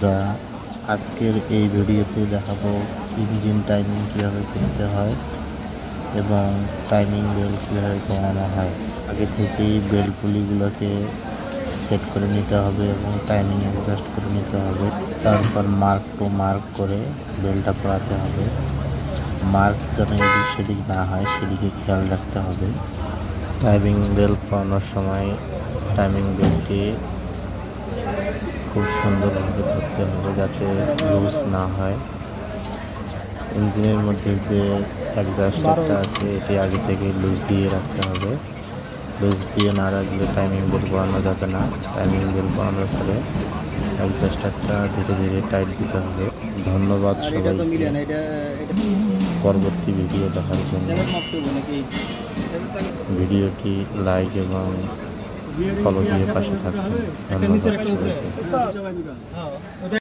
বন্ধুরা, আজকের এই ভিডিওতে দেখাবো ইঞ্জিন টাইমিং কীভাবে করতে হয় এবং টাইমিং বেল্ট কীভাবে কমানো হয়। আগে থেকেই বেল্ট পুলিগুলোকে সেট করে নিতে হবে এবং টাইমিং অ্যাডজাস্ট করে নিতে হবে। তারপর মার্ক টু মার্ক করে বেল্টটা পরাতে হবে। মার্ক যেন এদিক সেদিক না হয় সেদিকে খেয়াল রাখতে হবে। টাইমিং বেল্ট পরানোর সময় টাইমিং বেল্টটি খুব সুন্দরভাবে ধরতে হবে যাতে লুজ না হয়। ইঞ্জিনের মধ্যে যে অ্যাডজাস্টারটা আছে এটি আগে থেকে লুজ দিয়ে রাখতে হবে। লুজ দিয়ে না রাখলে টাইমিং বেল্ট পরানো যাবে না। টাইমিং বেল্ট পরানোর পরে অ্যাডজাস্টারটা ধীরে ধীরে টাইট দিতে হবে। ধন্যবাদ সবাইকে পরবর্তী ভিডিও দেখার জন্য। ভিডিওটি লাইক এবং ফলো দিয়ে পাশে থাকবেন। ধন্যবাদ সবাইকে।